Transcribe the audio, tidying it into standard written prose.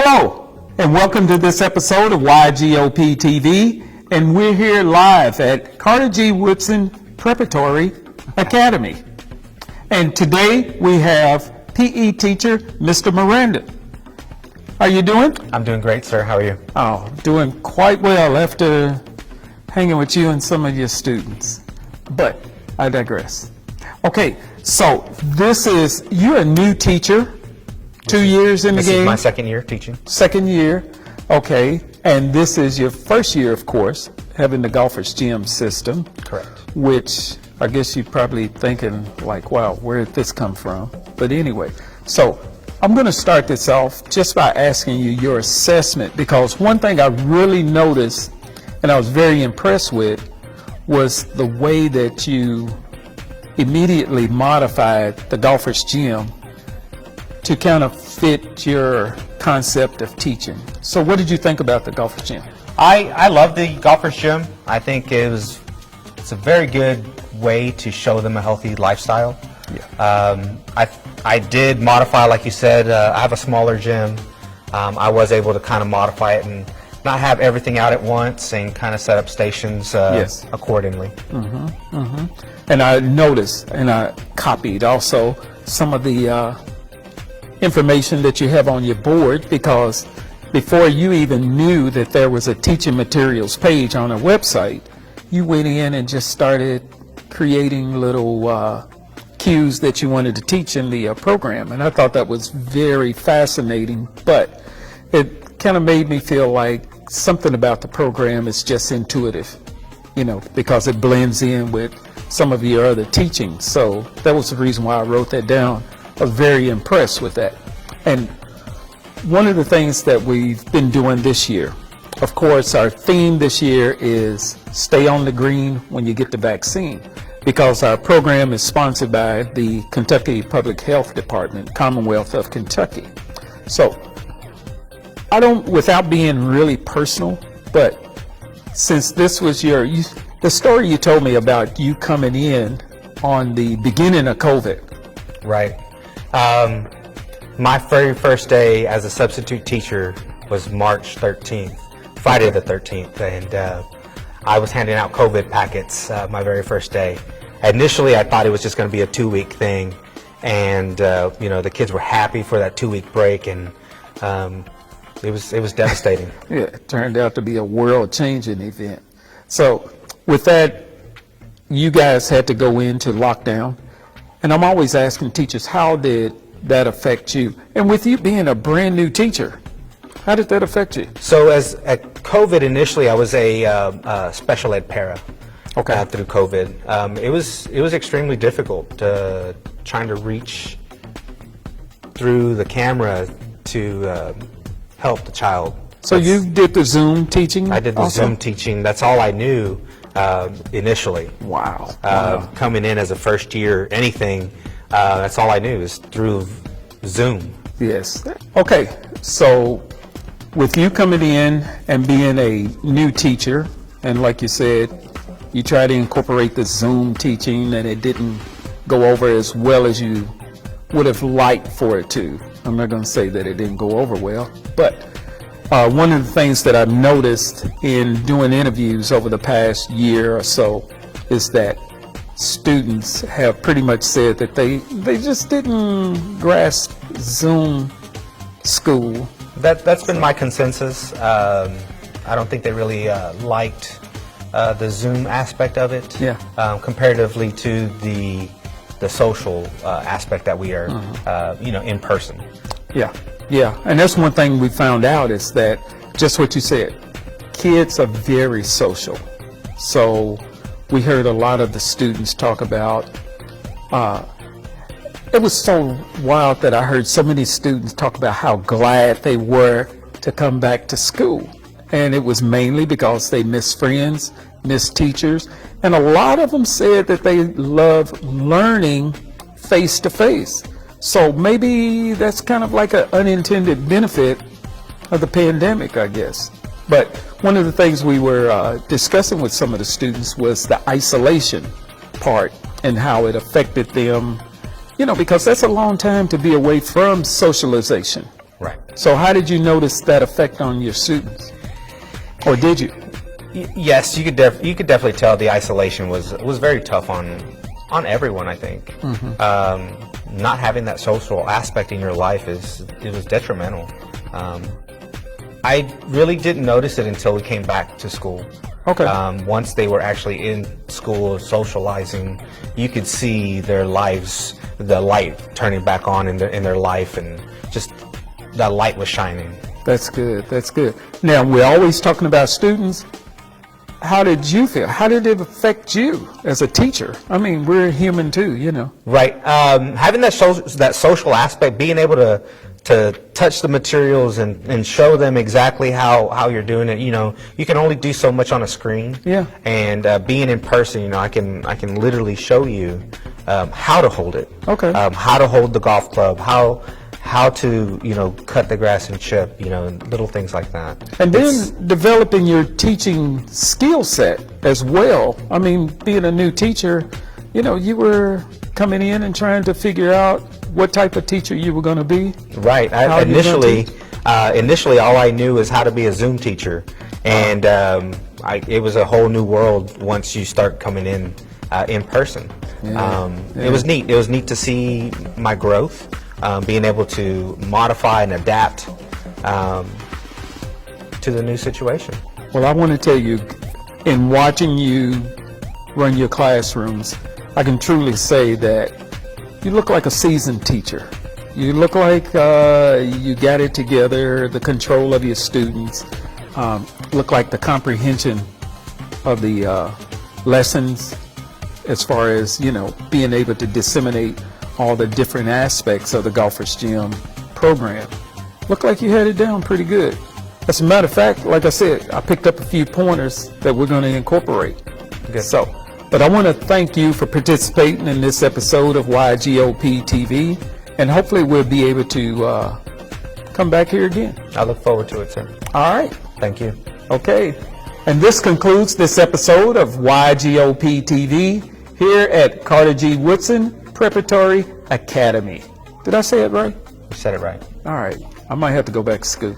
Hello, and welcome to this episode of YGOP TV, and we're here live at Carter G. Woodson Preparatory Academy. And today we have PE teacher, Mr. Miranda. How are you doing? I'm doing great, sir. How are you? Oh, doing quite well after hanging with you and some of your students. But I digress. Okay, so you're a new teacher, 2 years in the game? This is my second year teaching. Second year, okay. And this is your first year, of course, having the Golfers Gym system. Correct. Which I guess you're probably thinking like, wow, where did this come from? But anyway, so I'm going to start this off just by asking you your assessment, because one thing I really noticed and I was very impressed with was the way that you immediately modified the Golfers Gym to kind of fit your concept of teaching. So what did you think about the Golfers Gym? I love the Golfers Gym. I think it's a very good way to show them a healthy lifestyle. Yeah. I did modify, like you said, I have a smaller gym. I was able to kind of modify it and not have everything out at once and kind of set up stations Yes. accordingly. And I noticed and I copied also some of the information that you have on your board, because before you even knew that there was a teaching materials page on a website, you went in and just started creating little cues that you wanted to teach in the program. And I thought that was very fascinating, but it kind of made me feel like something about the program is just intuitive, because it blends in with some of your other teaching. So that was the reason why I wrote that down. I was very impressed with that. And one of the things that we've been doing this year, of course, our theme this year is stay on the green when you get the vaccine, because our program is sponsored by the Kentucky Public Health Department, Commonwealth of Kentucky. So without being really personal, but since this was the story you told me about you coming in on the beginning of COVID. Right. My very first day as a substitute teacher was March 13th, Friday the 13th, and I was handing out COVID packets my very first day. Initially, I thought it was just going to be a 2-week thing, and the kids were happy for that 2-week break, and it was devastating. Yeah, it turned out to be a world-changing event. So with that, you guys had to go into lockdown, and I'm always asking teachers, how did that affect you? And with you being a brand new teacher, how did that affect you? So at COVID initially, I was a special ed para. Okay. Through COVID, it was extremely difficult trying to reach through the camera to help the child. So you did the Zoom teaching? I did the also? Zoom teaching. That's all I knew initially. Wow. Coming in as a first year, anything, that's all I knew is through Zoom. Yes. Okay. So with you coming in and being a new teacher, and like you said, you try to incorporate the Zoom teaching and it didn't go over as well as you would have liked for it to. I'm not going to say that it didn't go over well, but one of the things that I've noticed in doing interviews over the past year or so is that students have pretty much said that they just didn't grasp Zoom school. That's been my consensus. I don't think they really liked the Zoom aspect of it, comparatively to the social aspect that we are, in person. Yeah, and that's one thing we found out is that just what you said, kids are very social. So we heard a lot of the students talk about, it was so wild that I heard so many students talk about how glad they were to come back to school. And it was mainly because they missed friends, missed teachers, and a lot of them said that they love learning face to face. So maybe that's kind of like an unintended benefit of the pandemic, I guess. But one of the things we were discussing with some of the students was the isolation part and how it affected them, because that's a long time to be away from socialization. Right. So how did you notice that effect on your students? Or did you? Yes, you could definitely tell the isolation was very tough on everyone. I think not having that social aspect in your life was detrimental. I really didn't notice it until we came back to school. Okay. Once they were actually in school socializing, you could see their lives, the light turning back on in their life, and just that light was shining. That's good. That's good. Now, we're always talking about students. How did you feel? How did it affect you as a teacher? I mean, we're human too, you know. Right. Having that social aspect, being able to touch the materials and show them exactly how you're doing it. You know, you can only do so much on a screen. Yeah. And being in person, you know, I can literally show you how to hold it. Okay. How to hold the golf club. How to, you know, cut the grass and chip, you know, and little things like that. And then developing your teaching skill set as well. I mean, being a new teacher, you know, you were coming in and trying to figure out what type of teacher you were going to be. Right. Initially, all I knew is how to be a Zoom teacher, and it was a whole new world once you start coming in person. It was neat. It was neat to see my growth. Being able to modify and adapt to the new situation. Well, I want to tell you, in watching you run your classrooms, I can truly say that you look like a seasoned teacher. You look like you got it together, the control of your students, look like the comprehension of the lessons as far as, you know, being able to disseminate all the different aspects of the Golfers Gym program. Looked like you had it down pretty good. As a matter of fact, like I said, I picked up a few pointers that we're going to incorporate. Good. So, but I want to thank you for participating in this episode of YGOP TV, and hopefully we'll be able to come back here again. I look forward to it, sir. All right. Thank you. Okay. And this concludes this episode of YGOP TV here at Carter G. Woodson Preparatory Academy. Did I say it right? You said it right. All right. I might have to go back to school.